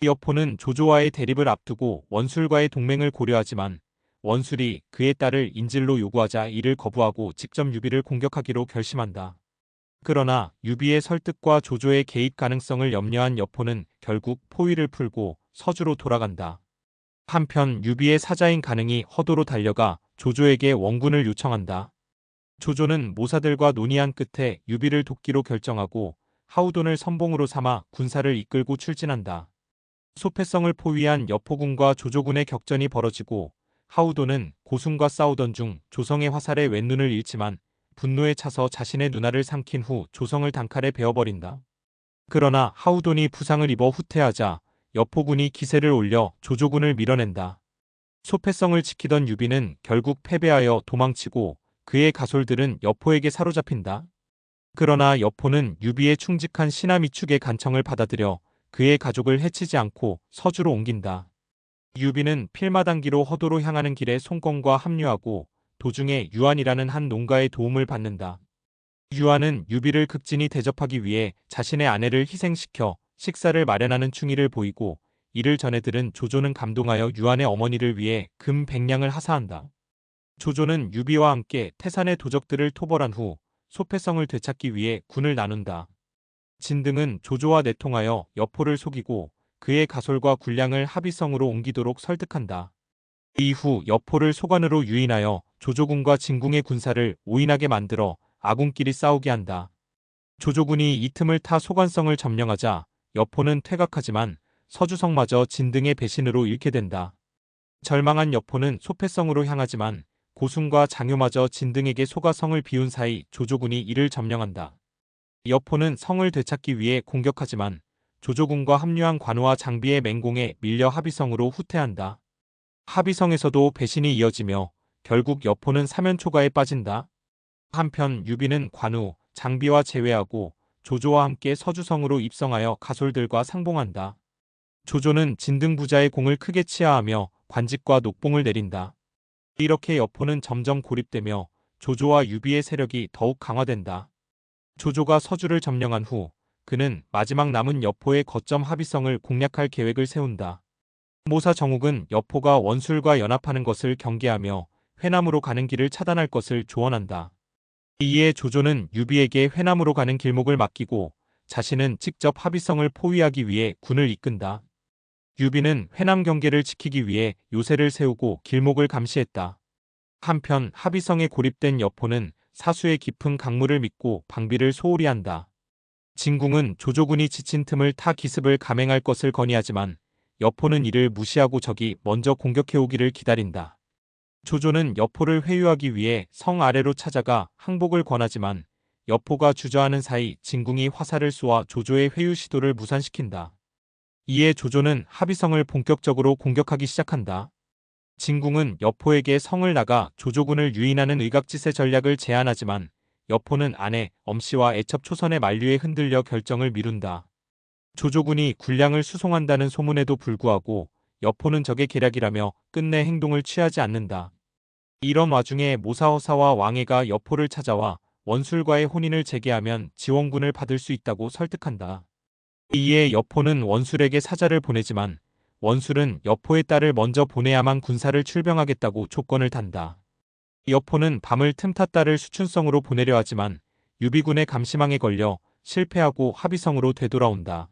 여포는 조조와의 대립을 앞두고 원술과의 동맹을 고려하지만 원술이 그의 딸을 인질로 요구하자 이를 거부하고 직접 유비를 공격하기로 결심한다. 그러나 유비의 설득과 조조의 개입 가능성을 염려한 여포는 결국 포위를 풀고 서주로 돌아간다. 한편 유비의 사자인 간응이 허도로 달려가 조조에게 원군을 요청한다. 조조는 모사들과 논의한 끝에 유비를 돕기로 결정하고 하우돈을 선봉으로 삼아 군사를 이끌고 출진한다. 소패성을 포위한 여포군과 조조군의 격전이 벌어지고 하우돈은 고순과 싸우던 중 조성의 화살에 왼눈을 잃지만 분노에 차서 자신의 눈알을 삼킨 후 조성을 단칼에 베어버린다. 그러나 하우돈이 부상을 입어 후퇴하자 여포군이 기세를 올려 조조군을 밀어낸다. 소패성을 지키던 유비는 결국 패배하여 도망치고 그의 가솔들은 여포에게 사로잡힌다. 그러나 여포는 유비의 충직한 신하미축의 간청을 받아들여 그의 가족을 해치지 않고 서주로 옮긴다. 유비는 필마단기로 허도로 향하는 길에 송건과 합류하고 도중에 유한이라는 한 농가의 도움을 받는다. 유한은 유비를 극진히 대접하기 위해 자신의 아내를 희생시켜 식사를 마련하는 충의를 보이고 이를 전해 들은 조조는 감동하여 유한의 어머니를 위해 금 100냥을 하사한다. 조조는 유비와 함께 태산의 도적들을 토벌한 후 소패성을 되찾기 위해 군을 나눈다. 진등은 조조와 내통하여 여포를 속이고 그의 가솔과 군량을 합의성으로 옮기도록 설득한다. 이후 여포를 소관으로 유인하여 조조군과 진궁의 군사를 오인하게 만들어 아군끼리 싸우게 한다. 조조군이 이 틈을 타 소관성을 점령하자 여포는 퇴각하지만 서주성마저 진등의 배신으로 잃게 된다. 절망한 여포는 소패성으로 향하지만 고순과 장효마저 진등에게 속아 성을 비운 사이 조조군이 이를 점령한다. 여포는 성을 되찾기 위해 공격하지만 조조군과 합류한 관우와 장비의 맹공에 밀려 합의성으로 후퇴한다. 합의성에서도 배신이 이어지며 결국 여포는 사면초가에 빠진다. 한편 유비는 관우, 장비와 제외하고 조조와 함께 서주성으로 입성하여 가솔들과 상봉한다. 조조는 진등 부자의 공을 크게 치하하며 관직과 녹봉을 내린다. 이렇게 여포는 점점 고립되며 조조와 유비의 세력이 더욱 강화된다. 조조가 서주를 점령한 후 그는 마지막 남은 여포의 거점 합의성을 공략할 계획을 세운다. 모사 정욱은 여포가 원술과 연합하는 것을 경계하며 회남으로 가는 길을 차단할 것을 조언한다. 이에 조조는 유비에게 회남으로 가는 길목을 맡기고 자신은 직접 합의성을 포위하기 위해 군을 이끈다. 유비는 회남 경계를 지키기 위해 요새를 세우고 길목을 감시했다. 한편 합의성에 고립된 여포는 사수의 깊은 강물을 믿고 방비를 소홀히 한다. 진궁은 조조군이 지친 틈을 타 기습을 감행할 것을 건의하지만 여포는 이를 무시하고 적이 먼저 공격해오기를 기다린다. 조조는 여포를 회유하기 위해 성 아래로 찾아가 항복을 권하지만 여포가 주저하는 사이 진궁이 화살을 쏘아 조조의 회유 시도를 무산시킨다. 이에 조조는 합의성을 본격적으로 공격하기 시작한다. 진궁은 여포에게 성을 나가 조조군을 유인하는 의각짓의 전략을 제안하지만 여포는 아내 엄씨와 애첩 초선의 만류에 흔들려 결정을 미룬다. 조조군이 군량을 수송한다는 소문에도 불구하고 여포는 적의 계략이라며 끝내 행동을 취하지 않는다. 이런 와중에 모사허사와 왕해가 여포를 찾아와 원술과의 혼인을 재개하면 지원군을 받을 수 있다고 설득한다. 이에 여포는 원술에게 사자를 보내지만 원술은 여포의 딸을 먼저 보내야만 군사를 출병하겠다고 조건을 단다. 여포는 밤을 틈타 딸을 수춘성으로 보내려 하지만 유비군의 감시망에 걸려 실패하고 합의성으로 되돌아온다.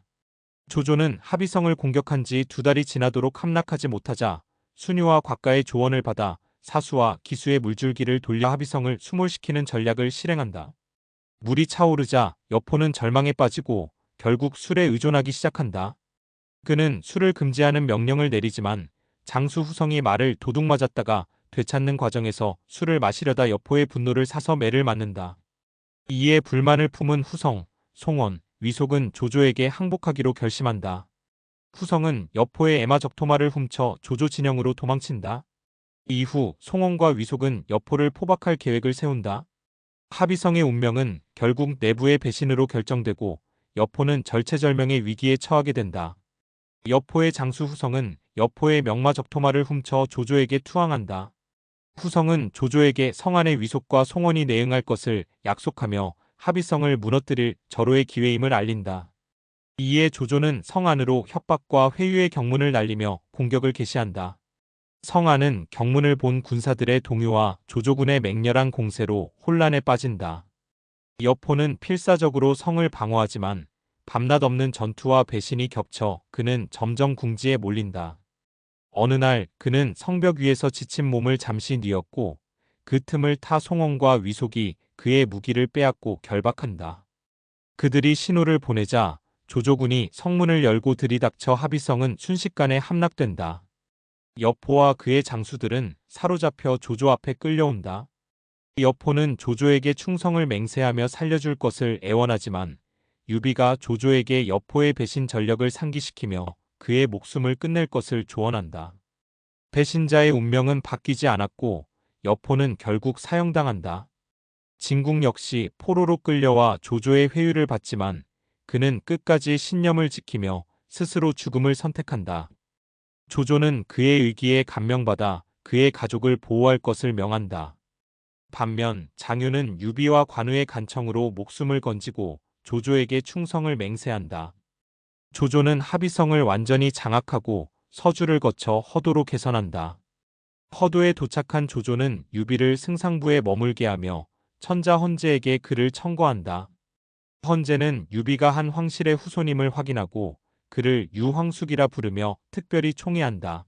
조조는 합의성을 공격한 지 2달이 지나도록 함락하지 못하자 순유와 곽가의 조언을 받아 사수와 기수의 물줄기를 돌려 합의성을 수몰시키는 전략을 실행한다. 물이 차오르자 여포는 절망에 빠지고 결국 술에 의존하기 시작한다. 그는 술을 금지하는 명령을 내리지만 장수 후성이 말을 도둑맞았다가 되찾는 과정에서 술을 마시려다 여포의 분노를 사서 매를 맞는다. 이에 불만을 품은 후성, 송원, 위속은 조조에게 항복하기로 결심한다. 후성은 여포의 애마적토마를 훔쳐 조조 진영으로 도망친다. 이후 송원과 위속은 여포를 포박할 계획을 세운다. 합의성의 운명은 결국 내부의 배신으로 결정되고 여포는 절체절명의 위기에 처하게 된다. 여포의 장수 후성은 여포의 명마적토마를 훔쳐 조조에게 투항한다. 후성은 조조에게 성안의 위속과 송원이 내응할 것을 약속하며 합의성을 무너뜨릴 절호의 기회임을 알린다. 이에 조조는 성 안으로 협박과 회유의 경문을 날리며 공격을 개시한다. 성 안은 경문을 본 군사들의 동요와 조조군의 맹렬한 공세로 혼란에 빠진다. 여포는 필사적으로 성을 방어하지만 밤낮 없는 전투와 배신이 겹쳐 그는 점점 궁지에 몰린다. 어느 날 그는 성벽 위에서 지친 몸을 잠시 뉘었고 그 틈을 타 송원과 위속이 그의 무기를 빼앗고 결박한다. 그들이 신호를 보내자 조조군이 성문을 열고 들이닥쳐 합의성은 순식간에 함락된다. 여포와 그의 장수들은 사로잡혀 조조 앞에 끌려온다. 여포는 조조에게 충성을 맹세하며 살려줄 것을 애원하지만 유비가 조조에게 여포의 배신 전력을 상기시키며 그의 목숨을 끝낼 것을 조언한다. 배신자의 운명은 바뀌지 않았고 여포는 결국 사형당한다. 진국 역시 포로로 끌려와 조조의 회유를 받지만 그는 끝까지 신념을 지키며 스스로 죽음을 선택한다. 조조는 그의 의기에 감명받아 그의 가족을 보호할 것을 명한다. 반면 장유는 유비와 관우의 간청으로 목숨을 건지고 조조에게 충성을 맹세한다. 조조는 합의성을 완전히 장악하고 서주를 거쳐 허도로 개선한다. 허도에 도착한 조조는 유비를 승상부에 머물게 하며 천자 헌제에게 그를 청거한다. 헌제는 유비가 한 황실의 후손임을 확인하고 그를 유황숙이라 부르며 특별히 총애한다.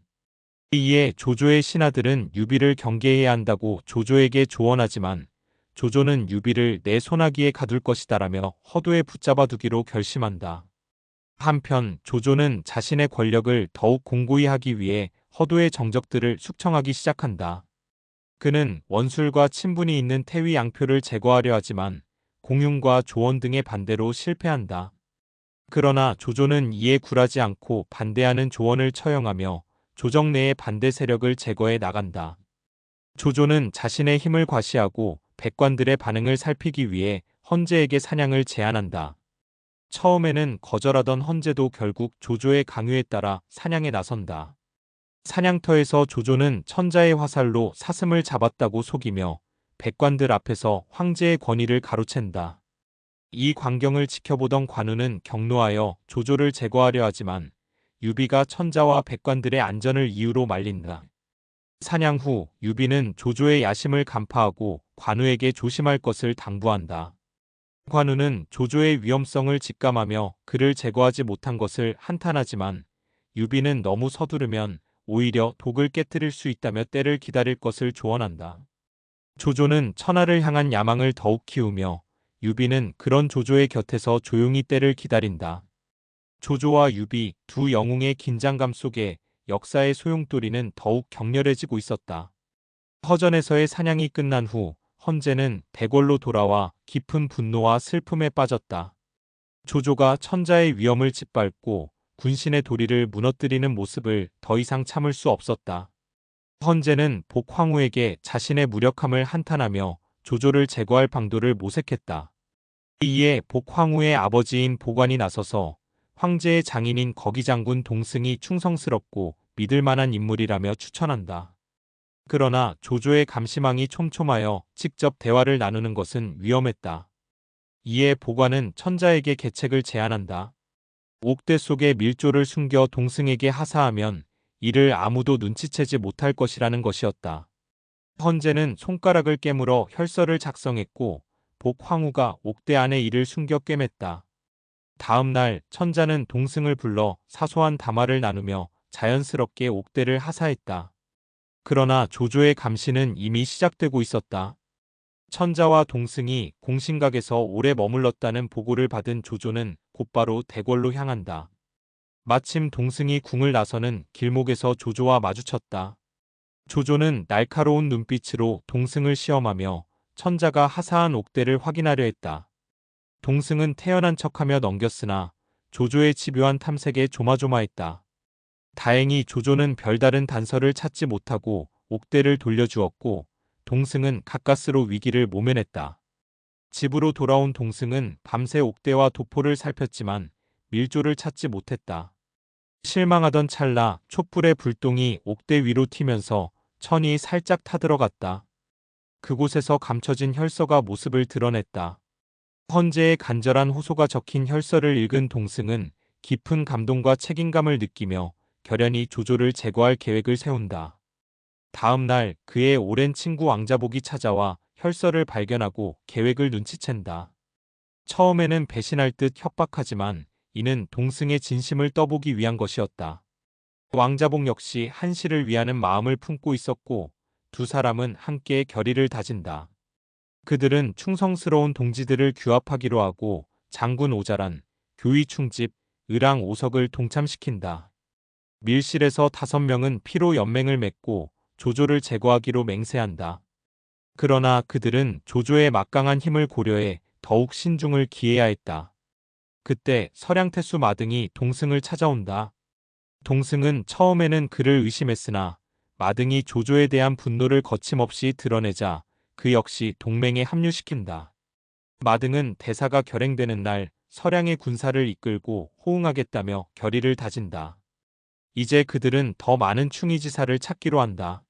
이에 조조의 신하들은 유비를 경계해야 한다고 조조에게 조언하지만 조조는 유비를 내 손아귀에 가둘 것이다라며 허도에 붙잡아 두기로 결심한다. 한편 조조는 자신의 권력을 더욱 공고히 하기 위해 허도의 정적들을 숙청하기 시작한다. 그는 원술과 친분이 있는 태위 양표를 제거하려 하지만 공윤과 조원 등의 반대로 실패한다. 그러나 조조는 이에 굴하지 않고 반대하는 조원을 처형하며 조정 내의 반대 세력을 제거해 나간다. 조조는 자신의 힘을 과시하고 백관들의 반응을 살피기 위해 헌제에게 사냥을 제안한다. 처음에는 거절하던 헌제도 결국 조조의 강요에 따라 사냥에 나선다. 사냥터에서 조조는 천자의 화살로 사슴을 잡았다고 속이며 백관들 앞에서 황제의 권위를 가로챈다. 이 광경을 지켜보던 관우는 경노하여 조조를 제거하려 하지만 유비가 천자와 백관들의 안전을 이유로 말린다. 사냥 후 유비는 조조의 야심을 간파하고 관우에게 조심할 것을 당부한다. 관우는 조조의 위험성을 직감하며 그를 제거하지 못한 것을 한탄하지만 유비는 너무 서두르면 오히려 독을 깨뜨릴 수 있다며 때를 기다릴 것을 조언한다. 조조는 천하를 향한 야망을 더욱 키우며 유비는 그런 조조의 곁에서 조용히 때를 기다린다. 조조와 유비 두 영웅의 긴장감 속에 역사의 소용돌이는 더욱 격렬해지고 있었다. 허전에서의 사냥이 끝난 후 헌제는 대궐로 돌아와 깊은 분노와 슬픔에 빠졌다. 조조가 천자의 위엄을 짓밟고 군신의 도리를 무너뜨리는 모습을 더 이상 참을 수 없었다. 헌제는 복황후에게 자신의 무력함을 한탄하며 조조를 제거할 방도를 모색했다. 이에 복황후의 아버지인 보관이 나서서 황제의 장인인 거기장군 동승이 충성스럽고 믿을 만한 인물이라며 추천한다. 그러나 조조의 감시망이 촘촘하여 직접 대화를 나누는 것은 위험했다. 이에 보관은 천자에게 계책을 제안한다. 옥대 속에 밀조를 숨겨 동승에게 하사하면 이를 아무도 눈치채지 못할 것이라는 것이었다. 헌제는 손가락을 깨물어 혈서를 작성했고 복황후가 옥대 안에 이를 숨겨 꿰맸다. 다음 날 천자는 동승을 불러 사소한 담화를 나누며 자연스럽게 옥대를 하사했다. 그러나 조조의 감시는 이미 시작되고 있었다. 천자와 동승이 공신각에서 오래 머물렀다는 보고를 받은 조조는 곧바로 대궐로 향한다. 마침 동승이 궁을 나서는 길목에서 조조와 마주쳤다. 조조는 날카로운 눈빛으로 동승을 시험하며 천자가 하사한 옥대를 확인하려 했다. 동승은 태연한 척하며 넘겼으나 조조의 집요한 탐색에 조마조마했다. 다행히 조조는 별다른 단서를 찾지 못하고 옥대를 돌려주었고 동승은 가까스로 위기를 모면했다. 집으로 돌아온 동승은 밤새 옥대와 도포를 살폈지만 밀조를 찾지 못했다. 실망하던 찰나 촛불의 불똥이 옥대 위로 튀면서 천이 살짝 타들어갔다. 그곳에서 감춰진 혈서가 모습을 드러냈다. 헌제의 간절한 호소가 적힌 혈서를 읽은 동승은 깊은 감동과 책임감을 느끼며 결연히 조조를 제거할 계획을 세운다. 다음 날 그의 오랜 친구 왕자복이 찾아와 혈서를 발견하고 계획을 눈치챈다. 처음에는 배신할 듯 협박하지만 이는 동승의 진심을 떠보기 위한 것이었다. 왕자복 역시 한시를 위하는 마음을 품고 있었고 두 사람은 함께 결의를 다진다. 그들은 충성스러운 동지들을 규합하기로 하고 장군 오자란, 교의 충집, 의랑 오석을 동참시킨다. 밀실에서 5명은 피로 연맹을 맺고 조조를 제거하기로 맹세한다. 그러나 그들은 조조의 막강한 힘을 고려해 더욱 신중을 기해야 했다. 그때 서량태수 마등이 동승을 찾아온다. 동승은 처음에는 그를 의심했으나 마등이 조조에 대한 분노를 거침없이 드러내자 그 역시 동맹에 합류시킨다. 마등은 대사가 결행되는 날 서량의 군사를 이끌고 호응하겠다며 결의를 다진다. 이제 그들은 더 많은 충의지사를 찾기로 한다.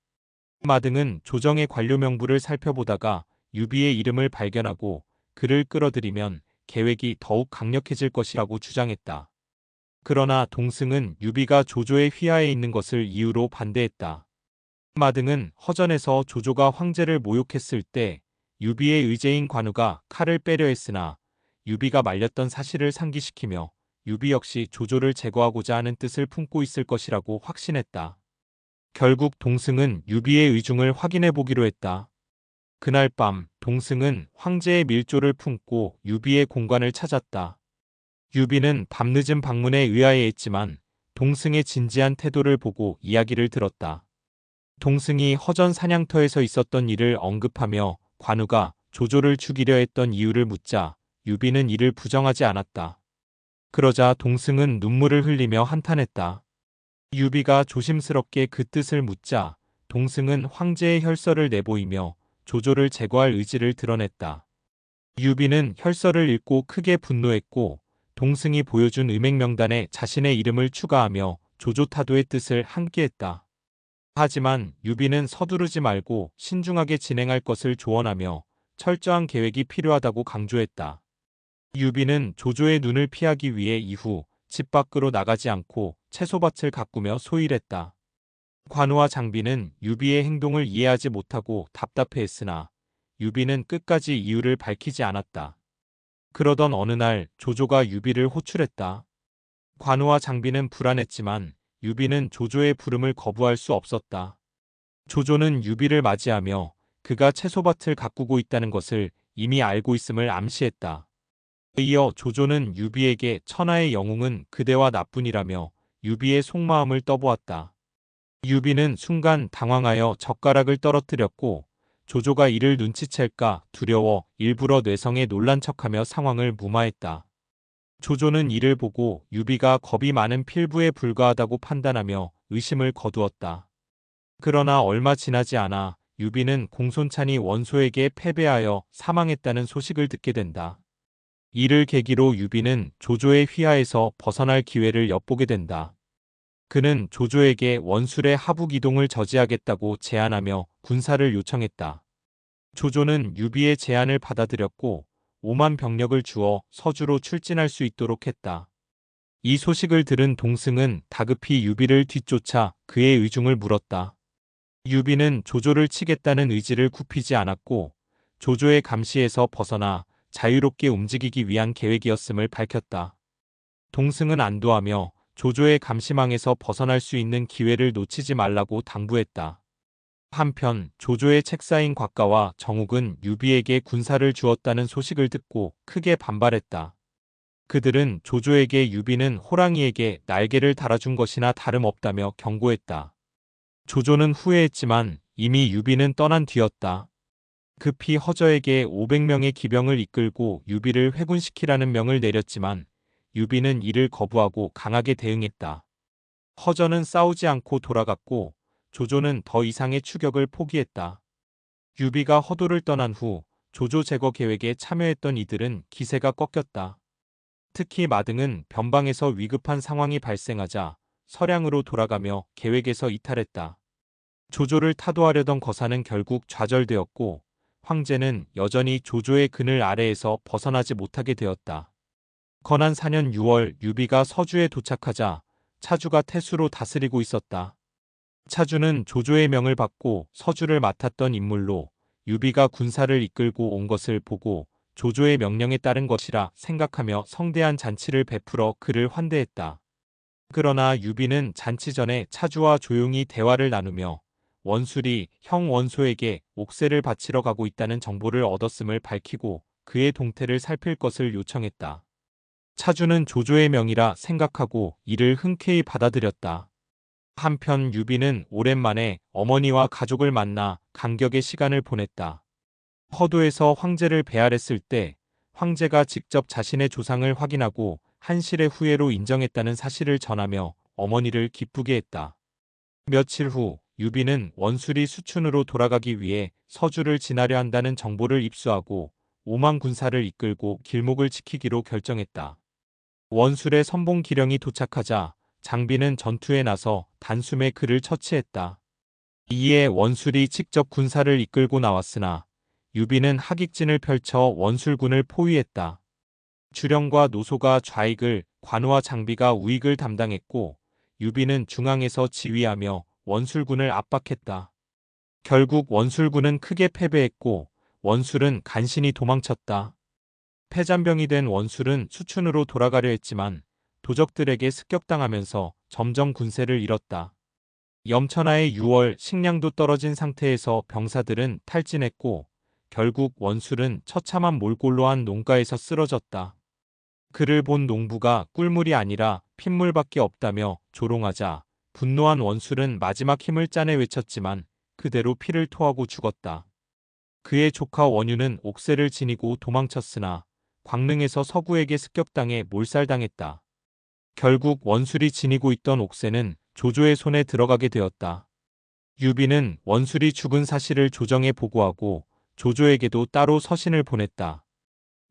마등은 조정의 관료 명부를 살펴보다가 유비의 이름을 발견하고 그를 끌어들이면 계획이 더욱 강력해질 것이라고 주장했다. 그러나 동승은 유비가 조조의 휘하에 있는 것을 이유로 반대했다. 마등은 허전에서 조조가 황제를 모욕했을 때 유비의 의제인 관우가 칼을 빼려 했으나 유비가 말렸던 사실을 상기시키며 유비 역시 조조를 제거하고자 하는 뜻을 품고 있을 것이라고 확신했다. 결국 동승은 유비의 의중을 확인해 보기로 했다. 그날 밤 동승은 황제의 밀조를 품고 유비의 공관을 찾았다. 유비는 밤늦은 방문에 의아해했지만 동승의 진지한 태도를 보고 이야기를 들었다. 동승이 허전 사냥터에서 있었던 일을 언급하며 관우가 조조를 죽이려 했던 이유를 묻자 유비는 이를 부정하지 않았다. 그러자 동승은 눈물을 흘리며 한탄했다. 유비가 조심스럽게 그 뜻을 묻자 동승은 황제의 혈서를 내보이며 조조를 제거할 의지를 드러냈다. 유비는 혈서를 읽고 크게 분노했고 동승이 보여준 음행명단에 자신의 이름을 추가하며 조조 타도의 뜻을 함께했다. 하지만 유비는 서두르지 말고 신중하게 진행할 것을 조언하며 철저한 계획이 필요하다고 강조했다. 유비는 조조의 눈을 피하기 위해 이후 집 밖으로 나가지 않고 채소밭을 가꾸며 소일했다. 관우와 장비는 유비의 행동을 이해하지 못하고 답답해했으나 유비는 끝까지 이유를 밝히지 않았다. 그러던 어느 날 조조가 유비를 호출했다. 관우와 장비는 불안했지만 유비는 조조의 부름을 거부할 수 없었다. 조조는 유비를 맞이하며 그가 채소밭을 가꾸고 있다는 것을 이미 알고 있음을 암시했다. 이어 조조는 유비에게 천하의 영웅은 그대와 나뿐이라며 유비의 속마음을 떠보았다. 유비는 순간 당황하여 젓가락을 떨어뜨렸고 조조가 이를 눈치챌까 두려워 일부러 뇌성에 놀란 척하며 상황을 무마했다. 조조는 이를 보고 유비가 겁이 많은 필부에 불과하다고 판단하며 의심을 거두었다. 그러나 얼마 지나지 않아 유비는 공손찬이 원소에게 패배하여 사망했다는 소식을 듣게 된다. 이를 계기로 유비는 조조의 휘하에서 벗어날 기회를 엿보게 된다. 그는 조조에게 원술의 하북 이동을 저지하겠다고 제안하며 군사를 요청했다. 조조는 유비의 제안을 받아들였고 5만 병력을 주어 서주로 출진할 수 있도록 했다. 이 소식을 들은 동승은 다급히 유비를 뒤쫓아 그의 의중을 물었다. 유비는 조조를 치겠다는 의지를 굽히지 않았고 조조의 감시에서 벗어나 자유롭게 움직이기 위한 계획이었음을 밝혔다. 동승은 안도하며 조조의 감시망에서 벗어날 수 있는 기회를 놓치지 말라고 당부했다. 한편 조조의 책사인 곽가와 정욱은 유비에게 군사를 주었다는 소식을 듣고 크게 반발했다. 그들은 조조에게 유비는 호랑이에게 날개를 달아준 것이나 다름없다며 경고했다. 조조는 후회했지만 이미 유비는 떠난 뒤였다. 급히 허저에게 500명의 기병을 이끌고 유비를 회군시키라는 명을 내렸지만 유비는 이를 거부하고 강하게 대응했다. 허저는 싸우지 않고 돌아갔고 조조는 더 이상의 추격을 포기했다. 유비가 허도를 떠난 후 조조 제거 계획에 참여했던 이들은 기세가 꺾였다. 특히 마등은 변방에서 위급한 상황이 발생하자 서량으로 돌아가며 계획에서 이탈했다. 조조를 타도하려던 거사는 결국 좌절되었고 황제는 여전히 조조의 그늘 아래에서 벗어나지 못하게 되었다. 건한 4년 6월 유비가 서주에 도착하자 차주가 태수로 다스리고 있었다. 차주는 조조의 명을 받고 서주를 맡았던 인물로 유비가 군사를 이끌고 온 것을 보고 조조의 명령에 따른 것이라 생각하며 성대한 잔치를 베풀어 그를 환대했다. 그러나 유비는 잔치 전에 차주와 조용히 대화를 나누며 원술이 형 원소에게 옥새를 바치러 가고 있다는 정보를 얻었음을 밝히고 그의 동태를 살필 것을 요청했다. 차주는 조조의 명이라 생각하고 이를 흔쾌히 받아들였다. 한편 유비는 오랜만에 어머니와 가족을 만나 감격의 시간을 보냈다. 허도에서 황제를 배알했을 때 황제가 직접 자신의 조상을 확인하고 한실의 후예로 인정했다는 사실을 전하며 어머니를 기쁘게 했다. 며칠 후 유비는 원술이 수춘으로 돌아가기 위해 서주를 지나려 한다는 정보를 입수하고 5만 군사를 이끌고 길목을 지키기로 결정했다. 원술의 선봉 기령이 도착하자 장비는 전투에 나서 단숨에 그를 처치했다. 이에 원술이 직접 군사를 이끌고 나왔으나 유비는 하객진을 펼쳐 원술군을 포위했다. 주령과 노소가 좌익을, 관우와 장비가 우익을 담당했고 유비는 중앙에서 지휘하며 원술군을 압박했다. 결국 원술군은 크게 패배했고 원술은 간신히 도망쳤다. 패잔병이 된 원술은 수춘으로 돌아가려 했지만 도적들에게 습격당하면서 점점 군세를 잃었다. 염천하의 6월 식량도 떨어진 상태에서 병사들은 탈진했고 결국 원술은 처참한 몰골로 한 농가에서 쓰러졌다. 그를 본 농부가 꿀물이 아니라 핏물밖에 없다며 조롱하자 분노한 원술은 마지막 힘을 짜내 외쳤지만 그대로 피를 토하고 죽었다. 그의 조카 원유는 옥새를 지니고 도망쳤으나 광릉에서 서구에게 습격당해 몰살당했다. 결국 원술이 지니고 있던 옥새는 조조의 손에 들어가게 되었다. 유비는 원술이 죽은 사실을 조정에 보고하고 조조에게도 따로 서신을 보냈다.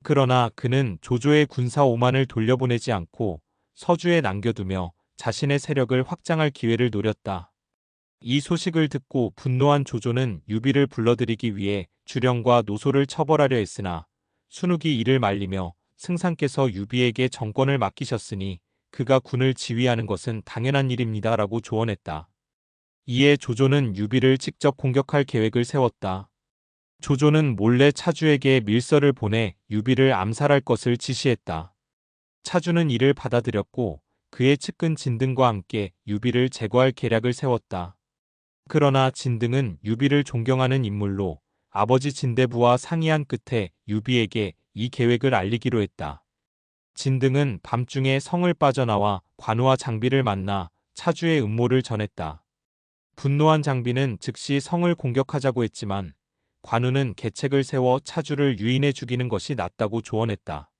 그러나 그는 조조의 군사 5만을 돌려보내지 않고 서주에 남겨두며 자신의 세력을 확장할 기회를 노렸다. 이 소식을 듣고 분노한 조조는 유비를 불러들이기 위해 주령과 노소를 처벌하려 했으나 순욱이 이를 말리며 승상께서 유비에게 정권을 맡기셨으니 그가 군을 지휘하는 것은 당연한 일입니다 라고 조언했다. 이에 조조는 유비를 직접 공격할 계획을 세웠다. 조조는 몰래 차주에게 밀서를 보내 유비를 암살할 것을 지시했다. 차주는 이를 받아들였고 그의 측근 진등과 함께 유비를 제거할 계략을 세웠다. 그러나 진등은 유비를 존경하는 인물로 아버지 진대부와 상의한 끝에 유비에게 이 계획을 알리기로 했다. 진등은 밤중에 성을 빠져나와 관우와 장비를 만나 차주의 음모를 전했다. 분노한 장비는 즉시 성을 공격하자고 했지만 관우는 계책을 세워 차주를 유인해 죽이는 것이 낫다고 조언했다.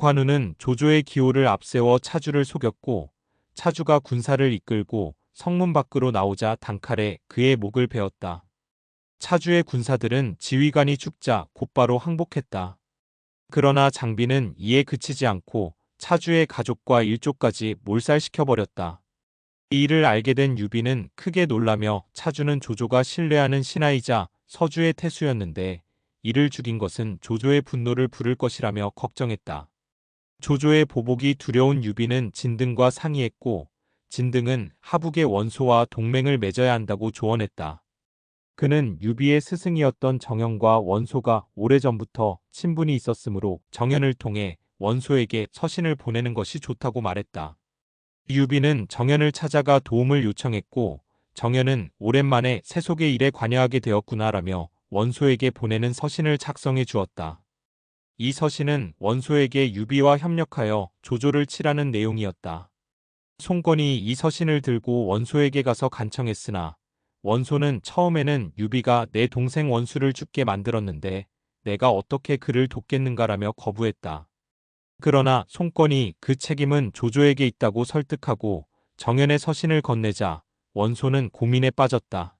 관우는 조조의 기호를 앞세워 차주를 속였고 차주가 군사를 이끌고 성문 밖으로 나오자 단칼에 그의 목을 베었다. 차주의 군사들은 지휘관이 죽자 곧바로 항복했다. 그러나 장비는 이에 그치지 않고 차주의 가족과 일족까지 몰살시켜버렸다. 이 일을 알게 된 유비는 크게 놀라며 차주는 조조가 신뢰하는 신하이자 서주의 태수였는데 이를 죽인 것은 조조의 분노를 부를 것이라며 걱정했다. 조조의 보복이 두려운 유비는 진등과 상의했고 진등은 하북의 원소와 동맹을 맺어야 한다고 조언했다. 그는 유비의 스승이었던 정연과 원소가 오래전부터 친분이 있었으므로 정연을 통해 원소에게 서신을 보내는 것이 좋다고 말했다. 유비는 정연을 찾아가 도움을 요청했고 정연은 오랜만에 세속의 일에 관여하게 되었구나라며 원소에게 보내는 서신을 작성해 주었다. 이 서신은 원소에게 유비와 협력하여 조조를 치라는 내용이었다. 송건이 이 서신을 들고 원소에게 가서 간청했으나 원소는 처음에는 유비가 내 동생 원수를 죽게 만들었는데 내가 어떻게 그를 돕겠는가라며 거부했다. 그러나 송건이 그 책임은 조조에게 있다고 설득하고 정연의 서신을 건네자 원소는 고민에 빠졌다.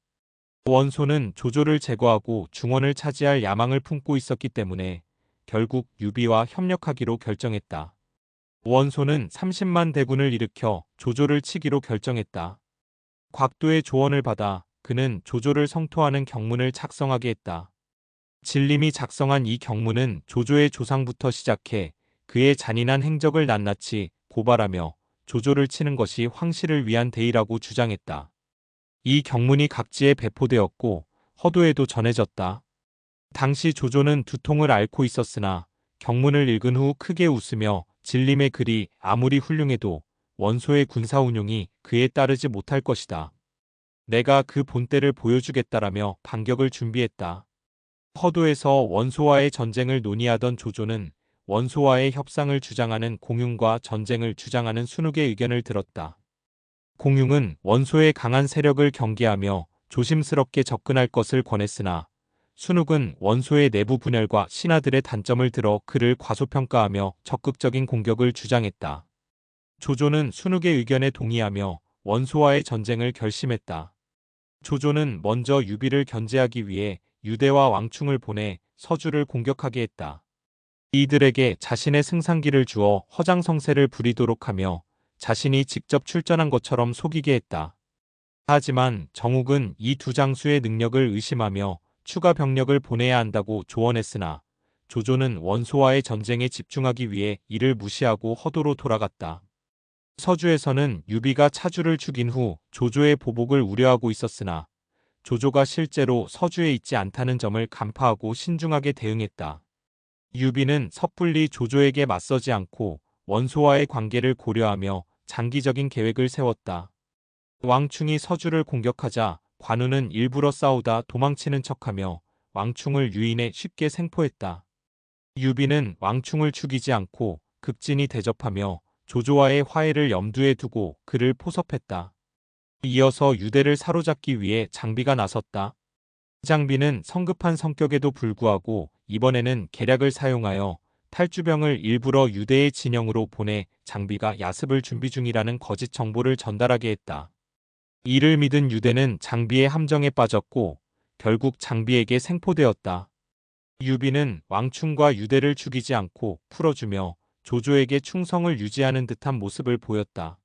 원소는 조조를 제거하고 중원을 차지할 야망을 품고 있었기 때문에 결국 유비와 협력하기로 결정했다. 원소는 30만 대군을 일으켜 조조를 치기로 결정했다. 곽도의 조언을 받아 그는 조조를 성토하는 경문을 작성하게 했다. 진림이 작성한 이 경문은 조조의 조상부터 시작해 그의 잔인한 행적을 낱낱이 고발하며 조조를 치는 것이 황실을 위한 대의라고 주장했다. 이 경문이 각지에 배포되었고 허도에도 전해졌다. 당시 조조는 두통을 앓고 있었으나 경문을 읽은 후 크게 웃으며 진림의 글이 아무리 훌륭해도 원소의 군사 운용이 그에 따르지 못할 것이다. 내가 그 본때를 보여주겠다라며 반격을 준비했다. 허도에서 원소와의 전쟁을 논의하던 조조는 원소와의 협상을 주장하는 공융과 전쟁을 주장하는 순욱의 의견을 들었다. 공융은 원소의 강한 세력을 경계하며 조심스럽게 접근할 것을 권했으나 순욱은 원소의 내부 분열과 신하들의 단점을 들어 그를 과소평가하며 적극적인 공격을 주장했다. 조조는 순욱의 의견에 동의하며 원소와의 전쟁을 결심했다. 조조는 먼저 유비를 견제하기 위해 유대와 왕충을 보내 서주를 공격하게 했다. 이들에게 자신의 승상기를 주어 허장성세를 부리도록 하며 자신이 직접 출전한 것처럼 속이게 했다. 하지만 정욱은 이 두 장수의 능력을 의심하며 추가 병력을 보내야 한다고 조언했으나 조조는 원소와의 전쟁에 집중하기 위해 이를 무시하고 허도로 돌아갔다. 서주에서는 유비가 차주를 죽인 후 조조의 보복을 우려하고 있었으나 조조가 실제로 서주에 있지 않다는 점을 간파하고 신중하게 대응했다. 유비는 섣불리 조조에게 맞서지 않고 원소와의 관계를 고려하며 장기적인 계획을 세웠다. 왕충이 서주를 공격하자 관우는 일부러 싸우다 도망치는 척하며 왕충을 유인해 쉽게 생포했다. 유비는 왕충을 죽이지 않고 극진히 대접하며 조조와의 화해를 염두에 두고 그를 포섭했다. 이어서 유대를 사로잡기 위해 장비가 나섰다. 장비는 성급한 성격에도 불구하고 이번에는 계략을 사용하여 탈주병을 일부러 유대의 진영으로 보내 장비가 야습을 준비 중이라는 거짓 정보를 전달하게 했다. 이를 믿은 유대는 장비의 함정에 빠졌고 결국 장비에게 생포되었다. 유비는 왕충과 유대를 죽이지 않고 풀어주며 조조에게 충성을 유지하는 듯한 모습을 보였다.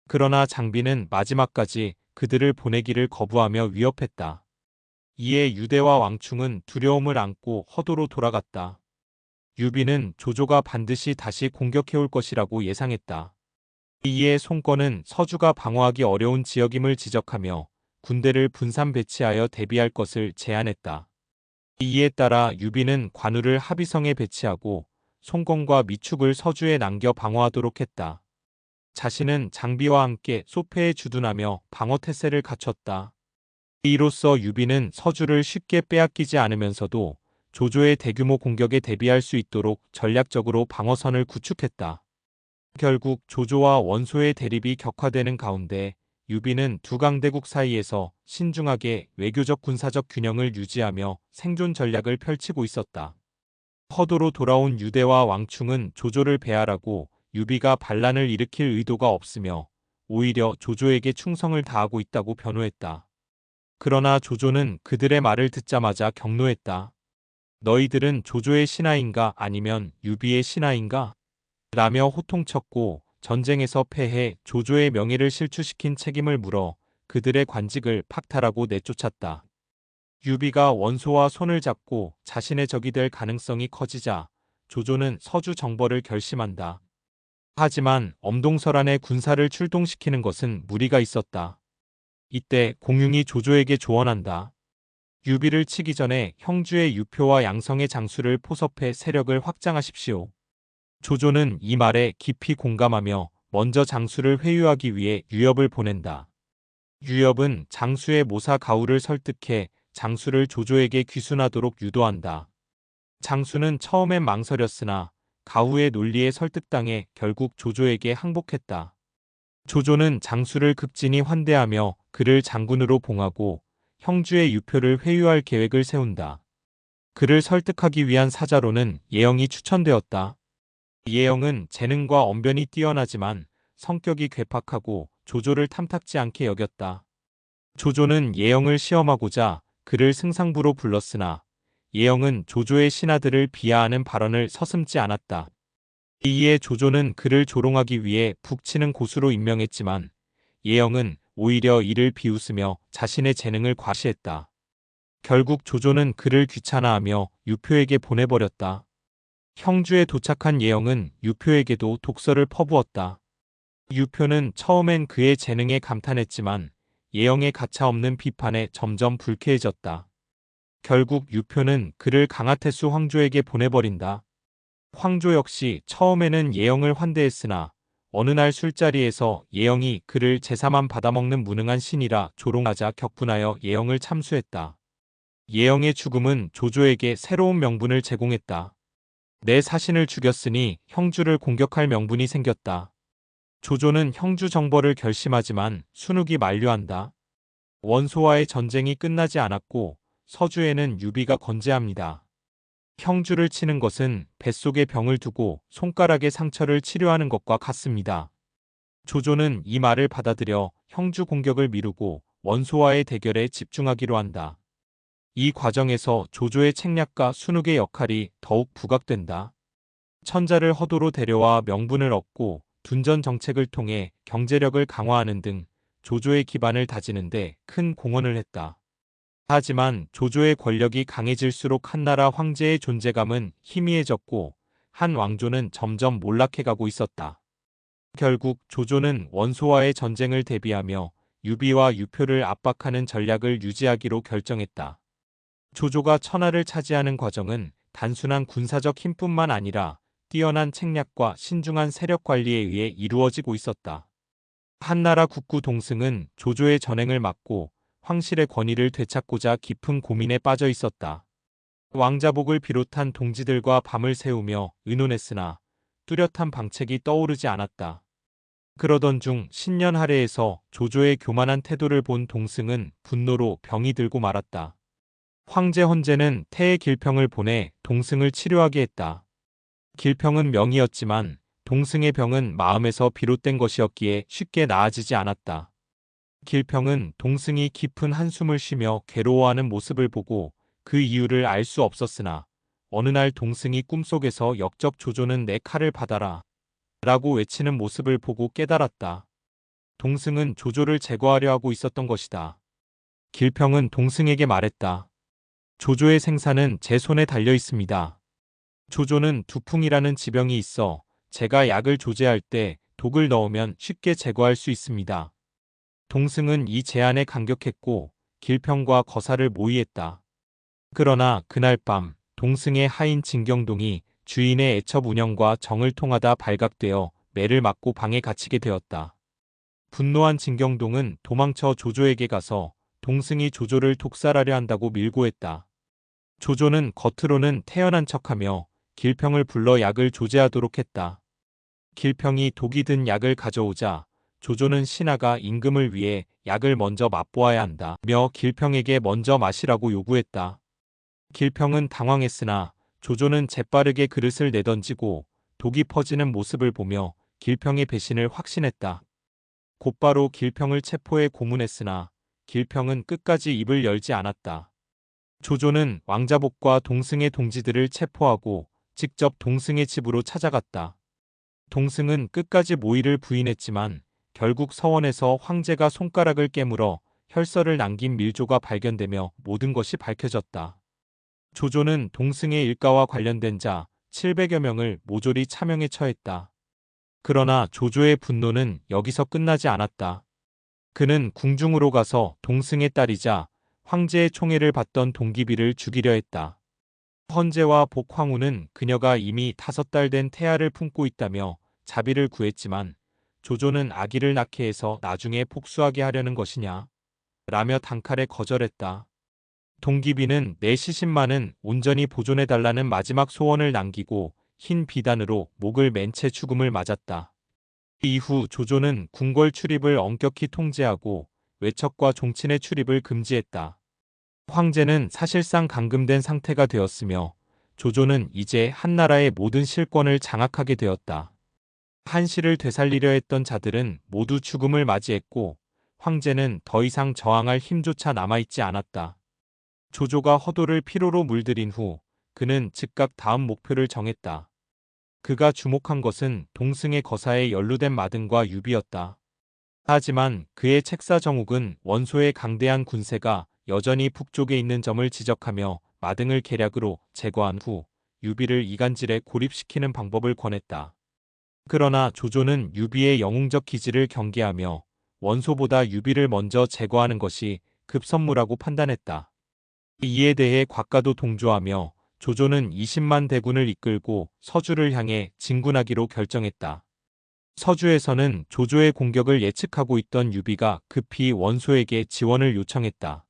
그러나 장비는 마지막까지 그들을 보내기를 거부하며 위협했다. 이에 유대와 왕충은 두려움을 안고 허도로 돌아갔다. 유비는 조조가 반드시 다시 공격해올 것이라고 예상했다. 이에 송건은 서주가 방어하기 어려운 지역임을 지적하며 군대를 분산 배치하여 대비할 것을 제안했다. 이에 따라 유비는 관우를 합의성에 배치하고 송건과 미축을 서주에 남겨 방어하도록 했다. 자신은 장비와 함께 소패에 주둔하며 방어 태세를 갖췄다. 이로써 유비는 서주를 쉽게 빼앗기지 않으면서도 조조의 대규모 공격에 대비할 수 있도록 전략적으로 방어선을 구축했다. 결국 조조와 원소의 대립이 격화되는 가운데 유비는 두 강대국 사이에서 신중하게 외교적 군사적 균형을 유지하며 생존 전략을 펼치고 있었다. 허도로 돌아온 유대와 왕충은 조조를 배알하고 유비가 반란을 일으킬 의도가 없으며 오히려 조조에게 충성을 다하고 있다고 변호했다. 그러나 조조는 그들의 말을 듣자마자 경노했다. 너희들은 조조의 신하인가 아니면 유비의 신하인가? 라며 호통쳤고 전쟁에서 패해 조조의 명예를 실추시킨 책임을 물어 그들의 관직을 박탈하고 내쫓았다. 유비가 원소와 손을 잡고 자신의 적이 될 가능성이 커지자 조조는 서주 정벌을 결심한다. 하지만 엄동설안의 군사를 출동시키는 것은 무리가 있었다. 이때 공융이 조조에게 조언한다. 유비를 치기 전에 형주의 유표와 양성의 장수를 포섭해 세력을 확장하십시오. 조조는 이 말에 깊이 공감하며 먼저 장수를 회유하기 위해 유엽을 보낸다. 유엽은 장수의 모사 가우를 설득해 장수를 조조에게 귀순하도록 유도한다. 장수는 처음엔 망설였으나 가우의 논리에 설득당해 결국 조조에게 항복했다. 조조는 장수를 극진히 환대하며 그를 장군으로 봉하고 형주의 유표를 회유할 계획을 세운다. 그를 설득하기 위한 사자로는 예영이 추천되었다. 예영은 재능과 언변이 뛰어나지만 성격이 괴팍하고 조조를 탐탁지 않게 여겼다. 조조는 예영을 시험하고자 그를 승상부로 불렀으나 예영은 조조의 신하들을 비하하는 발언을 서슴지 않았다. 이에 조조는 그를 조롱하기 위해 북치는 고수로 임명했지만 예영은 오히려 이를 비웃으며 자신의 재능을 과시했다. 결국 조조는 그를 귀찮아하며 유표에게 보내버렸다. 형주에 도착한 예영은 유표에게도 독서를 퍼부었다. 유표는 처음엔 그의 재능에 감탄했지만 예영의 가차없는 비판에 점점 불쾌해졌다. 결국 유표는 그를 강하태수 황조에게 보내버린다. 황조 역시 처음에는 예영을 환대했으나 어느 날 술자리에서 예영이 그를 제사만 받아먹는 무능한 신이라 조롱하자 격분하여 예영을 참수했다. 예영의 죽음은 조조에게 새로운 명분을 제공했다. 내 사신을 죽였으니 형주를 공격할 명분이 생겼다. 조조는 형주 정벌을 결심하지만 순욱이 만류한다. 원소와의 전쟁이 끝나지 않았고 서주에는 유비가 건재합니다. 형주를 치는 것은 뱃속에 병을 두고 손가락에 상처를 치료하는 것과 같습니다. 조조는 이 말을 받아들여 형주 공격을 미루고 원소와의 대결에 집중하기로 한다. 이 과정에서 조조의 책략과 순욱의 역할이 더욱 부각된다. 천자를 허도로 데려와 명분을 얻고 둔전 정책을 통해 경제력을 강화하는 등 조조의 기반을 다지는데 큰 공헌을 했다. 하지만 조조의 권력이 강해질수록 한나라 황제의 존재감은 희미해졌고 한 왕조는 점점 몰락해가고 있었다. 결국 조조는 원소와의 전쟁을 대비하며 유비와 유표를 압박하는 전략을 유지하기로 결정했다. 조조가 천하를 차지하는 과정은 단순한 군사적 힘뿐만 아니라 뛰어난 책략과 신중한 세력 관리에 의해 이루어지고 있었다. 한나라 국구 동승은 조조의 전행을 막고 황실의 권위를 되찾고자 깊은 고민에 빠져 있었다. 왕자복을 비롯한 동지들과 밤을 새우며 의논했으나 뚜렷한 방책이 떠오르지 않았다. 그러던 중 신년 하례에서 조조의 교만한 태도를 본 동승은 분노로 병이 들고 말았다. 황제 헌제는 태의 길평을 보내 동승을 치료하게 했다. 길평은 명이었지만 동승의 병은 마음에서 비롯된 것이었기에 쉽게 나아지지 않았다. 길평은 동승이 깊은 한숨을 쉬며 괴로워하는 모습을 보고 그 이유를 알 수 없었으나 어느 날 동승이 꿈속에서 역적 조조는 내 칼을 받아라 라고 외치는 모습을 보고 깨달았다. 동승은 조조를 제거하려 하고 있었던 것이다. 길평은 동승에게 말했다. 조조의 생사는 제 손에 달려 있습니다. 조조는 두풍이라는 지병이 있어 제가 약을 조제할 때 독을 넣으면 쉽게 제거할 수 있습니다. 동승은 이 제안에 감격했고 길평과 거사를 모의했다. 그러나 그날 밤 동승의 하인 진경동이 주인의 애첩 운영과 정을 통하다 발각되어 매를 맞고 방에 갇히게 되었다. 분노한 진경동은 도망쳐 조조에게 가서 동승이 조조를 독살하려 한다고 밀고했다. 조조는 겉으로는 태연한 척하며 길평을 불러 약을 조제하도록 했다. 길평이 독이 든 약을 가져오자 조조는 신하가 임금을 위해 약을 먼저 맛보아야 한다며 길평에게 먼저 마시라고 요구했다. 길평은 당황했으나 조조는 재빠르게 그릇을 내던지고 독이 퍼지는 모습을 보며 길평의 배신을 확신했다. 곧바로 길평을 체포해 고문했으나 길평은 끝까지 입을 열지 않았다. 조조는 왕자복과 동승의 동지들을 체포하고 직접 동승의 집으로 찾아갔다. 동승은 끝까지 모의를 부인했지만 결국 서원에서 황제가 손가락을 깨물어 혈서를 남긴 밀조가 발견되며 모든 것이 밝혀졌다. 조조는 동승의 일가와 관련된 자 700여 명을 모조리 차명에 처했다. 그러나 조조의 분노는 여기서 끝나지 않았다. 그는 궁중으로 가서 동승의 딸이자 황제의 총애를 받던 동기비를 죽이려 했다. 헌제와 복황후는 그녀가 이미 5달 된 태아를 품고 있다며 자비를 구했지만 조조는 아기를 낳게 해서 나중에 복수하게 하려는 것이냐 라며 단칼에 거절했다. 동기비는 내 시신만은 온전히 보존해달라는 마지막 소원을 남기고 흰 비단으로 목을 맨 채 죽음을 맞았다. 이후 조조는 궁궐 출입을 엄격히 통제하고 외척과 종친의 출입을 금지했다. 황제는 사실상 감금된 상태가 되었으며 조조는 이제 한나라의 모든 실권을 장악하게 되었다. 한실을 되살리려 했던 자들은 모두 죽음을 맞이했고 황제는 더 이상 저항할 힘조차 남아있지 않았다. 조조가 허도를 피로로 물들인 후 그는 즉각 다음 목표를 정했다. 그가 주목한 것은 동승의 거사에 연루된 마등과 유비였다. 하지만 그의 책사 정욱은 원소의 강대한 군세가 여전히 북쪽에 있는 점을 지적하며 마등을 계략으로 제거한 후 유비를 이간질에 고립시키는 방법을 권했다. 그러나 조조는 유비의 영웅적 기질을 경계하며 원소보다 유비를 먼저 제거하는 것이 급선무라고 판단했다. 이에 대해 곽가도 동조하며 조조는 20만 대군을 이끌고 서주를 향해 진군하기로 결정했다. 서주에서는 조조의 공격을 예측하고 있던 유비가 급히 원소에게 지원을 요청했다.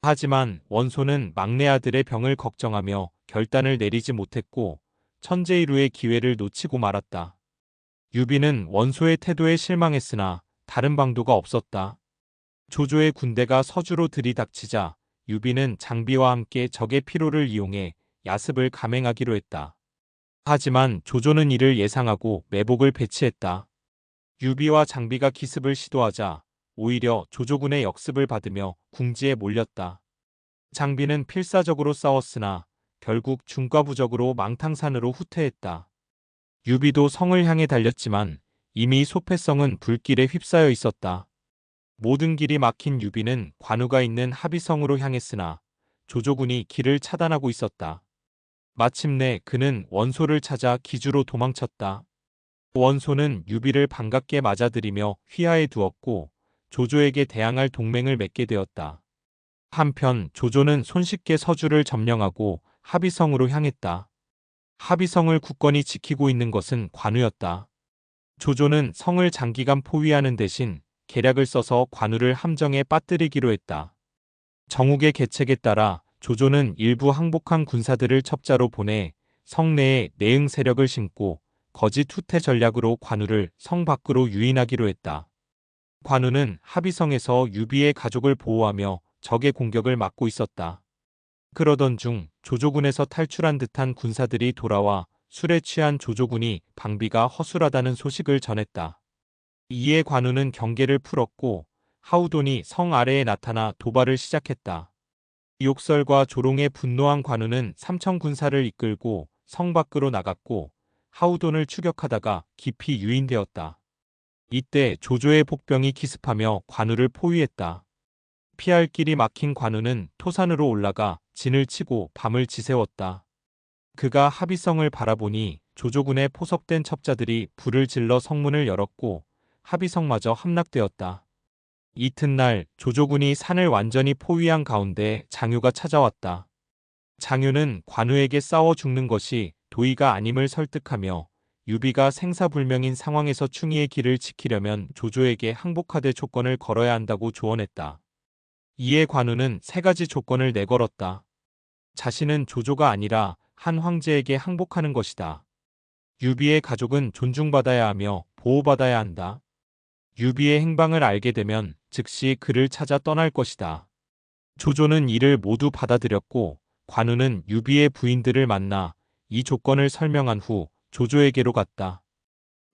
하지만 원소는 막내 아들의 병을 걱정하며 결단을 내리지 못했고 천재일우의 기회를 놓치고 말았다. 유비는 원소의 태도에 실망했으나 다른 방도가 없었다. 조조의 군대가 서주로 들이닥치자 유비는 장비와 함께 적의 피로를 이용해 야습을 감행하기로 했다. 하지만 조조는 이를 예상하고 매복을 배치했다. 유비와 장비가 기습을 시도하자 오히려 조조군의 역습을 받으며 궁지에 몰렸다. 장비는 필사적으로 싸웠으나 결국 중과부적으로 망탕산으로 후퇴했다. 유비도 성을 향해 달렸지만 이미 소패성은 불길에 휩싸여 있었다. 모든 길이 막힌 유비는 관우가 있는 합의성으로 향했으나 조조군이 길을 차단하고 있었다. 마침내 그는 원소를 찾아 기주로 도망쳤다. 원소는 유비를 반갑게 맞아들이며 휘하에 두었고 조조에게 대항할 동맹을 맺게 되었다. 한편 조조는 손쉽게 서주를 점령하고 합의성으로 향했다. 합의성을 굳건히 지키고 있는 것은 관우였다. 조조는 성을 장기간 포위하는 대신 계략을 써서 관우를 함정에 빠뜨리기로 했다. 정욱의 계책에 따라 조조는 일부 항복한 군사들을 첩자로 보내 성 내에 내응 세력을 심고 거짓 후퇴 전략으로 관우를 성 밖으로 유인하기로 했다. 관우는 합의성에서 유비의 가족을 보호하며 적의 공격을 막고 있었다. 그러던 중 조조군에서 탈출한 듯한 군사들이 돌아와 술에 취한 조조군이 방비가 허술하다는 소식을 전했다. 이에 관우는 경계를 풀었고 하우돈이 성 아래에 나타나 도발을 시작했다. 욕설과 조롱에 분노한 관우는 3천 군사를 이끌고 성 밖으로 나갔고 하우돈을 추격하다가 깊이 유인되었다. 이때 조조의 복병이 기습하며 관우를 포위했다. 피할 길이 막힌 관우는 토산으로 올라가 진을 치고 밤을 지새웠다. 그가 합의성을 바라보니 조조군의 포섭된 첩자들이 불을 질러 성문을 열었고 합의성마저 함락되었다. 이튿날 조조군이 산을 완전히 포위한 가운데 장유가 찾아왔다. 장유는 관우에게 싸워 죽는 것이 도의가 아님을 설득하며 유비가 생사불명인 상황에서 충의의 길을 지키려면 조조에게 항복하되 조건을 걸어야 한다고 조언했다. 이에 관우는 3가지 조건을 내걸었다. 자신은 조조가 아니라 한 황제에게 항복하는 것이다. 유비의 가족은 존중받아야 하며 보호받아야 한다. 유비의 행방을 알게 되면 즉시 그를 찾아 떠날 것이다. 조조는 이를 모두 받아들였고 관우는 유비의 부인들을 만나 이 조건을 설명한 후 조조에게로 갔다.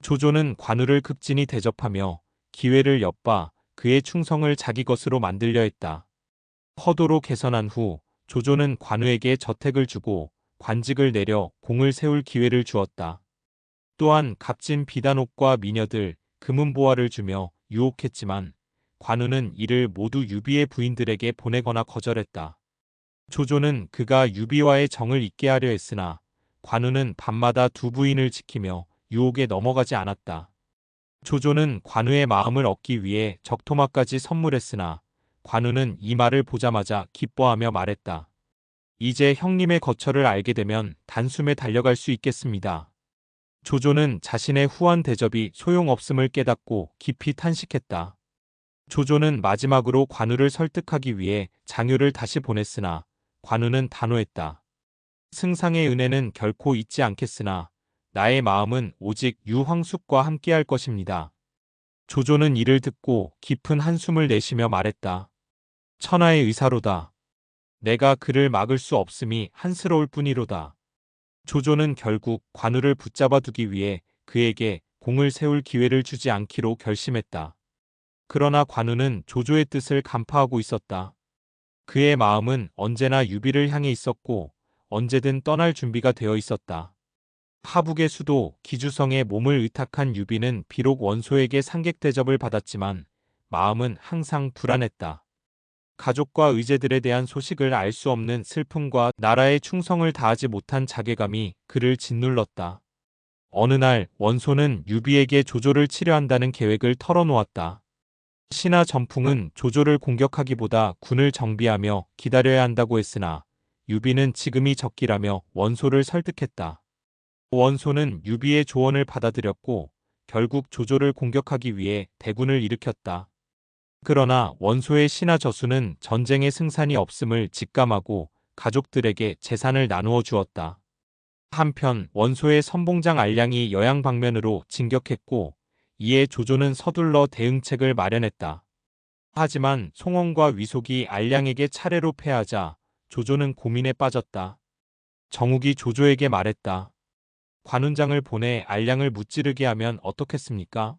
조조는 관우를 극진히 대접하며 기회를 엿봐 그의 충성을 자기 것으로 만들려 했다. 허도로 개선한 후 조조는 관우에게 저택을 주고 관직을 내려 공을 세울 기회를 주었다. 또한 값진 비단옷과 미녀들, 금은보화를 주며 유혹했지만 관우는 이를 모두 유비의 부인들에게 보내거나 거절했다. 조조는 그가 유비와의 정을 잊게 하려 했으나 관우는 밤마다 두 부인을 지키며 유혹에 넘어가지 않았다. 조조는 관우의 마음을 얻기 위해 적토마까지 선물했으나 관우는 이 말을 보자마자 기뻐하며 말했다. 이제 형님의 거처를 알게 되면 단숨에 달려갈 수 있겠습니다. 조조는 자신의 후한 대접이 소용없음을 깨닫고 깊이 탄식했다. 조조는 마지막으로 관우를 설득하기 위해 장유를 다시 보냈으나 관우는 단호했다. 승상의 은혜는 결코 잊지 않겠으나 나의 마음은 오직 유황숙과 함께할 것입니다. 조조는 이를 듣고 깊은 한숨을 내쉬며 말했다. 천하의 의사로다. 내가 그를 막을 수 없음이 한스러울 뿐이로다. 조조는 결국 관우를 붙잡아 두기 위해 그에게 공을 세울 기회를 주지 않기로 결심했다. 그러나 관우는 조조의 뜻을 간파하고 있었다. 그의 마음은 언제나 유비를 향해 있었고 언제든 떠날 준비가 되어 있었다. 하북의 수도 기주성에 몸을 의탁한 유비는 비록 원소에게 상객 대접을 받았지만 마음은 항상 불안했다. 가족과 의제들에 대한 소식을 알 수 없는 슬픔과 나라에 충성을 다하지 못한 자괴감이 그를 짓눌렀다. 어느 날 원소는 유비에게 조조를 치려한다는 계획을 털어놓았다. 신하 전풍은 조조를 공격하기보다 군을 정비하며 기다려야 한다고 했으나 유비는 지금이 적기라며 원소를 설득했다. 원소는 유비의 조언을 받아들였고 결국 조조를 공격하기 위해 대군을 일으켰다. 그러나 원소의 신하 저수는 전쟁의 승산이 없음을 직감하고 가족들에게 재산을 나누어 주었다. 한편 원소의 선봉장 알량이 여양 방면으로 진격했고 이에 조조는 서둘러 대응책을 마련했다. 하지만 송원과 위속이 알량에게 차례로 패하자 조조는 고민에 빠졌다. 정욱이 조조에게 말했다. 관훈장을 보내 알량을 무찌르게 하면 어떻겠습니까?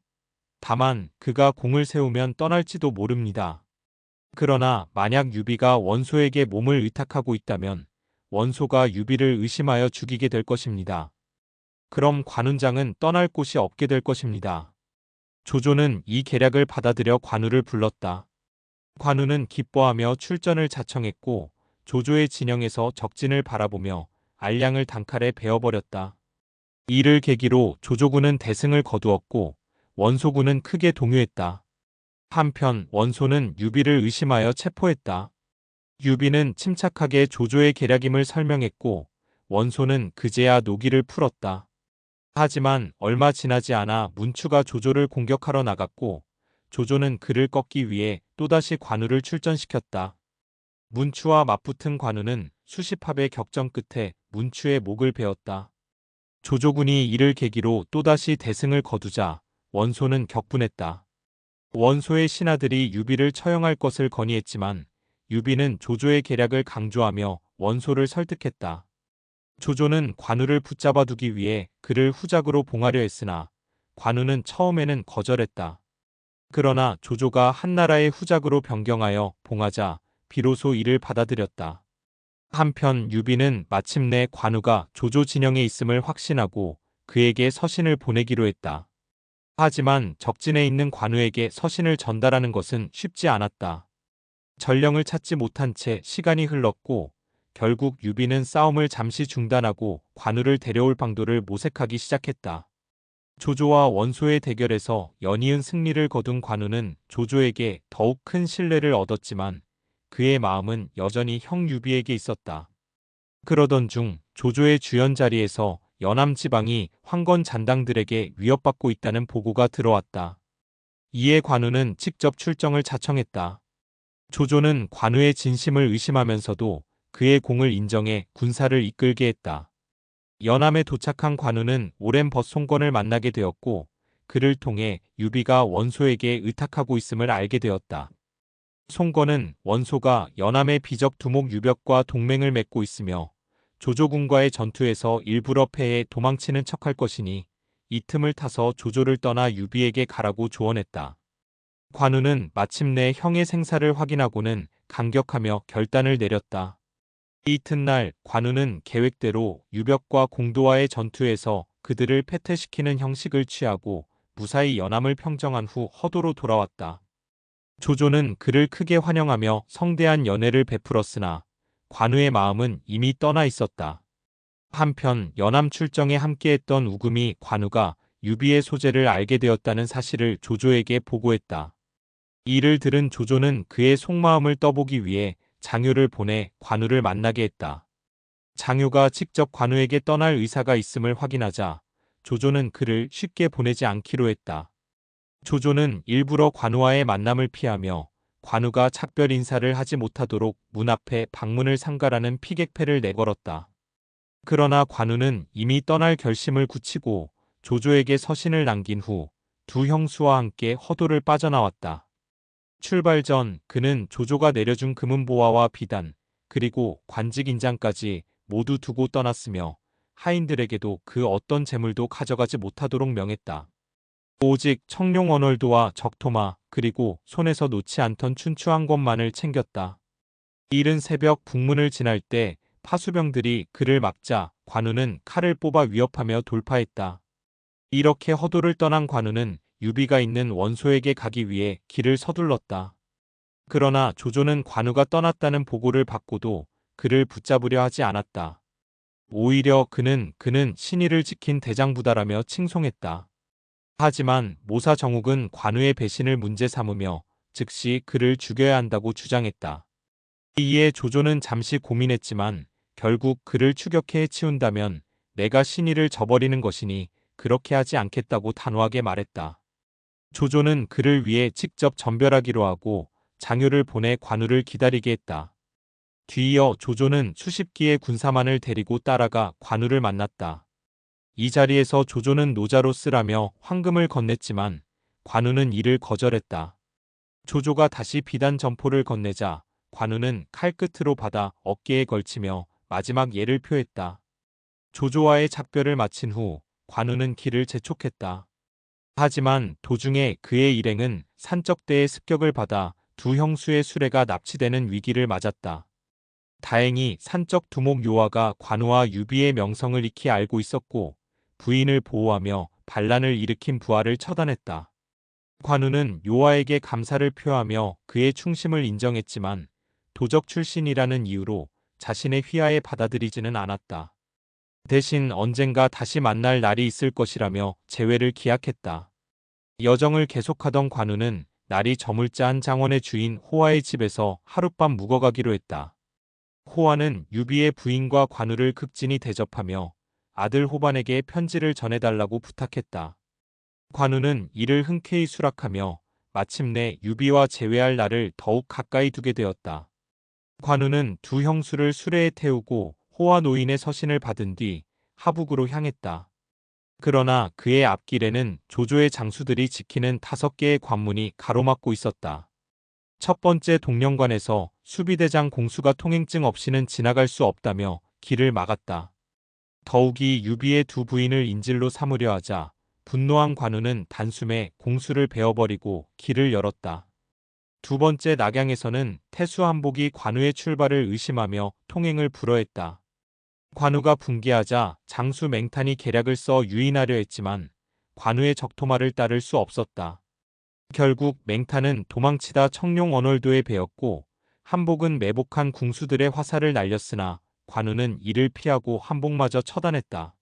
다만 그가 공을 세우면 떠날지도 모릅니다. 그러나 만약 유비가 원소에게 몸을 의탁하고 있다면 원소가 유비를 의심하여 죽이게 될 것입니다. 그럼 관훈장은 떠날 곳이 없게 될 것입니다. 조조는 이 계략을 받아들여 관우를 불렀다. 관우는 기뻐하며 출전을 자청했고 조조의 진영에서 적진을 바라보며 알량을 단칼에 베어버렸다. 이를 계기로 조조군은 대승을 거두었고 원소군은 크게 동요했다. 한편 원소는 유비를 의심하여 체포했다. 유비는 침착하게 조조의 계략임을 설명했고 원소는 그제야 노기를 풀었다. 하지만 얼마 지나지 않아 문추가 조조를 공격하러 나갔고 조조는 그를 꺾기 위해 또다시 관우를 출전시켰다. 문추와 맞붙은 관우는 수십합의 격전 끝에 문추의 목을 베었다. 조조군이 이를 계기로 또다시 대승을 거두자 원소는 격분했다. 원소의 신하들이 유비를 처형할 것을 건의했지만 유비는 조조의 계략을 강조하며 원소를 설득했다. 조조는 관우를 붙잡아 두기 위해 그를 후작으로 봉하려 했으나 관우는 처음에는 거절했다. 그러나 조조가 한나라의 후작으로 변경하여 봉하자 비로소 이를 받아들였다. 한편 유비는 마침내 관우가 조조 진영에 있음을 확신하고 그에게 서신을 보내기로 했다. 하지만 적진에 있는 관우에게 서신을 전달하는 것은 쉽지 않았다. 전령을 찾지 못한 채 시간이 흘렀고 결국 유비는 싸움을 잠시 중단하고 관우를 데려올 방도를 모색하기 시작했다. 조조와 원소의 대결에서 연이은 승리를 거둔 관우는 조조에게 더욱 큰 신뢰를 얻었지만 그의 마음은 여전히 형 유비에게 있었다. 그러던 중 조조의 주연 자리에서 연암 지방이 황건 잔당들에게 위협받고 있다는 보고가 들어왔다. 이에 관우는 직접 출정을 자청했다. 조조는 관우의 진심을 의심하면서도 그의 공을 인정해 군사를 이끌게 했다. 연암에 도착한 관우는 오랜 벗송권을 만나게 되었고 그를 통해 유비가 원소에게 의탁하고 있음을 알게 되었다. 송건은 원소가 연암의 비적 두목 유벽과 동맹을 맺고 있으며 조조군과의 전투에서 일부러 패해 도망치는 척할 것이니 이 틈을 타서 조조를 떠나 유비에게 가라고 조언했다. 관우는 마침내 형의 생사를 확인하고는 감격하며 결단을 내렸다. 이튿날 관우는 계획대로 유벽과 공도와의 전투에서 그들을 패퇴시키는 형식을 취하고 무사히 연암을 평정한 후 허도로 돌아왔다. 조조는 그를 크게 환영하며 성대한 연회를 베풀었으나 관우의 마음은 이미 떠나 있었다. 한편 연암 출정에 함께했던 우금이 관우가 유비의 소재를 알게 되었다는 사실을 조조에게 보고했다. 이를 들은 조조는 그의 속마음을 떠보기 위해 장효를 보내 관우를 만나게 했다. 장효가 직접 관우에게 떠날 의사가 있음을 확인하자 조조는 그를 쉽게 보내지 않기로 했다. 조조는 일부러 관우와의 만남을 피하며 관우가 작별 인사를 하지 못하도록 문 앞에 방문을 상가라는 피객패를 내걸었다. 그러나 관우는 이미 떠날 결심을 굳히고 조조에게 서신을 남긴 후 두 형수와 함께 허도를 빠져나왔다. 출발 전 그는 조조가 내려준 금은보화와 비단 그리고 관직 인장까지 모두 두고 떠났으며 하인들에게도 그 어떤 재물도 가져가지 못하도록 명했다. 오직 청룡 언월도와 적토마 그리고 손에서 놓지 않던 춘추 한 권만을 챙겼다. 이른 새벽 북문을 지날 때 파수병들이 그를 막자 관우는 칼을 뽑아 위협하며 돌파했다. 이렇게 허도를 떠난 관우는 유비가 있는 원소에게 가기 위해 길을 서둘렀다. 그러나 조조는 관우가 떠났다는 보고를 받고도 그를 붙잡으려 하지 않았다. 오히려 그는 신의를 지킨 대장부다라며 칭송했다. 하지만 모사 정욱은 관우의 배신을 문제 삼으며 즉시 그를 죽여야 한다고 주장했다. 이에 조조는 잠시 고민했지만 결국 그를 추격해 해치운다면 내가 신의를 저버리는 것이니 그렇게 하지 않겠다고 단호하게 말했다. 조조는 그를 위해 직접 전별하기로 하고 장효를 보내 관우를 기다리게 했다. 뒤이어 조조는 수십 기의 군사만을 데리고 따라가 관우를 만났다. 이 자리에서 조조는 노자로 쓰라며 황금을 건넸지만 관우는 이를 거절했다. 조조가 다시 비단 점포를 건네자 관우는 칼끝으로 받아 어깨에 걸치며 마지막 예를 표했다. 조조와의 작별을 마친 후 관우는 길을 재촉했다. 하지만 도중에 그의 일행은 산적대의 습격을 받아 두 형수의 수레가 납치되는 위기를 맞았다. 다행히 산적 두목 요하가 관우와 유비의 명성을 익히 알고 있었고 부인을 보호하며 반란을 일으킨 부하를 처단했다. 관우는 요하에게 감사를 표하며 그의 충심을 인정했지만 도적 출신이라는 이유로 자신의 휘하에 받아들이지는 않았다. 대신 언젠가 다시 만날 날이 있을 것이라며 재회를 기약했다. 여정을 계속하던 관우는 날이 저물자 한 장원의 주인 호화의 집에서 하룻밤 묵어가기로 했다. 호화는 유비의 부인과 관우를 극진히 대접하며 아들 호반에게 편지를 전해달라고 부탁했다. 관우는 이를 흔쾌히 수락하며 마침내 유비와 재회할 날을 더욱 가까이 두게 되었다. 관우는 두 형수를 수레에 태우고 호화 노인의 서신을 받은 뒤 하북으로 향했다. 그러나 그의 앞길에는 조조의 장수들이 지키는 5개의 관문이 가로막고 있었다. 첫 번째 동령관에서 수비대장 공수가 통행증 없이는 지나갈 수 없다며 길을 막았다. 더욱이 유비의 두 부인을 인질로 삼으려 하자 분노한 관우는 단숨에 공수를 베어버리고 길을 열었다. 두 번째 낙양에서는 태수 한복이 관우의 출발을 의심하며 통행을 불허했다. 관우가 분개하자 장수 맹탄이 계략을 써 유인하려 했지만 관우의 적토마를 따를 수 없었다. 결국 맹탄은 도망치다 청룡 언월도에 베었고 한복은 매복한 궁수들의 화살을 날렸으나 관우는 이를 피하고 한복마저 처단했다.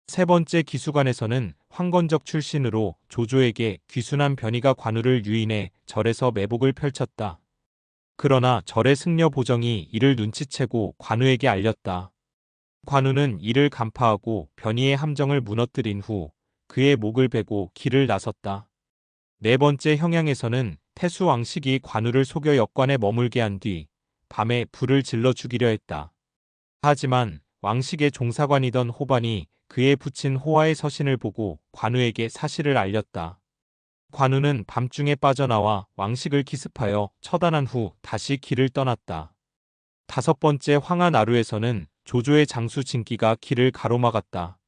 세 번째 기수관에서는 황건적 출신으로 조조에게 귀순한 변희가 관우를 유인해 절에서 매복을 펼쳤다. 그러나 절의 승려 보정이 이를 눈치채고 관우에게 알렸다. 관우는 이를 간파하고 변희의 함정을 무너뜨린 후 그의 목을 베고 길을 나섰다. 네 번째 형양에서는 태수 왕식이 관우를 속여 역관에 머물게 한 뒤 밤에 불을 질러 죽이려 했다. 하지만 왕식의 종사관이던 호반이 그의 부친 호화의 서신을 보고 관우에게 사실을 알렸다. 관우는 밤중에 빠져나와 왕식을 기습하여 처단한 후 다시 길을 떠났다. 다섯 번째 황하나루에서는 조조의 장수 진기가 길을 가로막았다.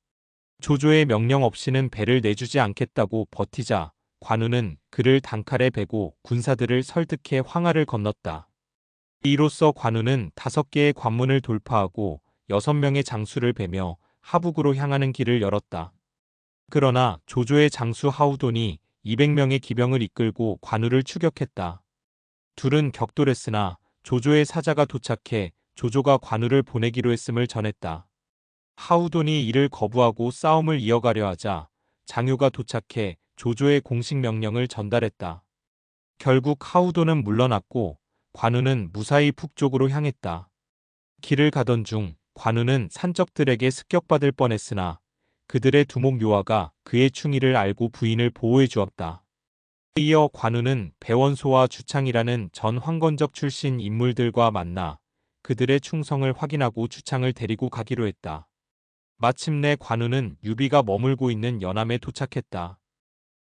조조의 명령 없이는 배를 내주지 않겠다고 버티자 관우는 그를 단칼에 베고 군사들을 설득해 황하를 건넜다. 이로써 관우는 5개의 관문을 돌파하고 6명의 장수를 베며 하북으로 향하는 길을 열었다. 그러나 조조의 장수 하우돈이 200명의 기병을 이끌고 관우를 추격했다. 둘은 격돌했으나 조조의 사자가 도착해 조조가 관우를 보내기로 했음을 전했다. 하우돈이 이를 거부하고 싸움을 이어가려 하자 장효가 도착해 조조의 공식 명령을 전달했다. 결국 하우돈은 물러났고 관우는 무사히 북쪽으로 향했다. 길을 가던 중 관우는 산적들에게 습격받을 뻔했으나 그들의 두목 요하가 그의 충의를 알고 부인을 보호해 주었다. 이어 관우는 배원소와 주창이라는 전 황건적 출신 인물들과 만나 그들의 충성을 확인하고 주창을 데리고 가기로 했다. 마침내 관우는 유비가 머물고 있는 연암에 도착했다.